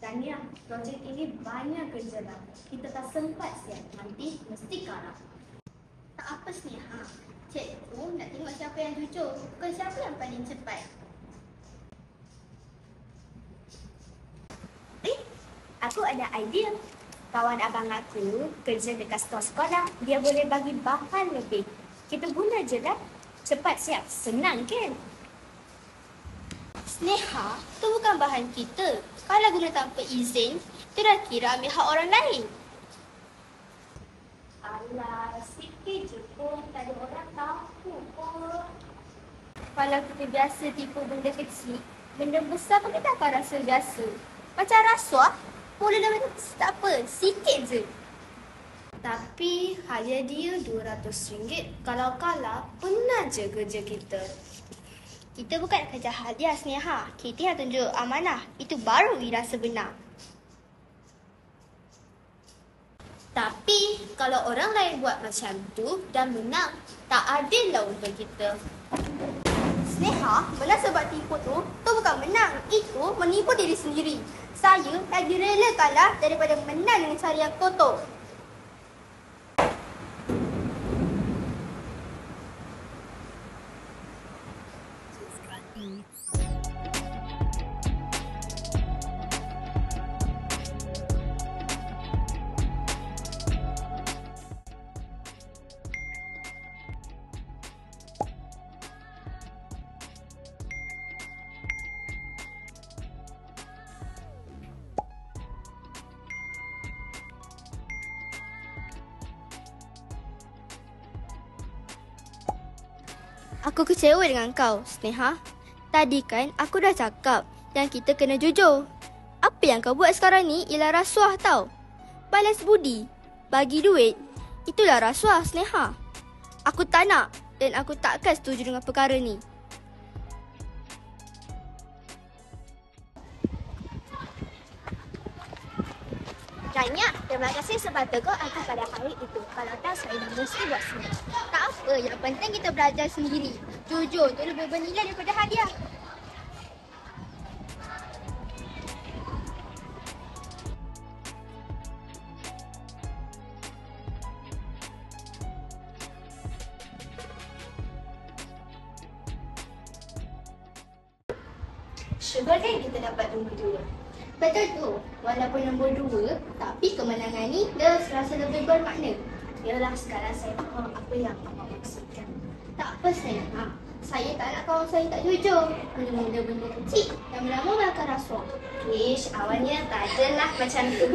Tania, projek ini banyak kerja dah. Kita tak sempat siap. Nanti mesti kalah. Tak apa Sneha. Cikgu nak tengok siapa yang jujur, bukan siapa yang paling cepat. Aku ada idea. Kawan abang aku kerja dekat stor sekolah. Dia boleh bagi bahan lebih. Kita guna je lah. Cepat siap. Senang kan? Sneha, tu bukan bahan kita. Kalau guna tanpa izin, tu dah kira ambil hak orang lain. Alah, sikit je pun. Tak ada orang tahu pun. Kalau kita biasa tipu benda kecil, benda besar pun kita akan rasa biasa. Macam rasuah, mula dah tak apa, sikit je. Tapi hadiah dia RM200. Kalau kalah, penat je kerja kita. Kita bukan nak kerja hadiah Sneha. Kita yang tunjuk amanah. Itu baru wira sebenar. Tapi kalau orang lain buat macam tu dan menang, tak adil lah untuk kita. Sneha, menang sebab tipu tu bukan menang. Itu menipu diri sendiri. Saya lagi rela kalah daripada menang dengan cara yang kotor. Aku kecewa dengan kau, Sneha. Tadi kan aku dah cakap yang kita kena jujur. Apa yang kau buat sekarang ni ialah rasuah tau. Balas budi, bagi duit, itulah rasuah, Sneha. Aku tak nak dan aku takkan setuju dengan perkara ni. Tanya, terima kasih sebab tegur aku pada hari itu. Kalau tak, saya mesti buat sendiri. Tak apa, yang penting kita belajar sendiri. Jujur tu lebih bernilai daripada hadiah. Syukur kan kita dapat nombor 2. Betul tu, walaupun nombor 2, tapi kemenangan ni dah serasa lebih bermakna. Yalah, sekarang saya faham apa yang abang maksudkan. Tak apa Sneha, saya tak nak kawan saya tak jujur. Mula-mula benda kecil, lama-lama makan rasuah. Ish, awalnya tak adalah macam tu.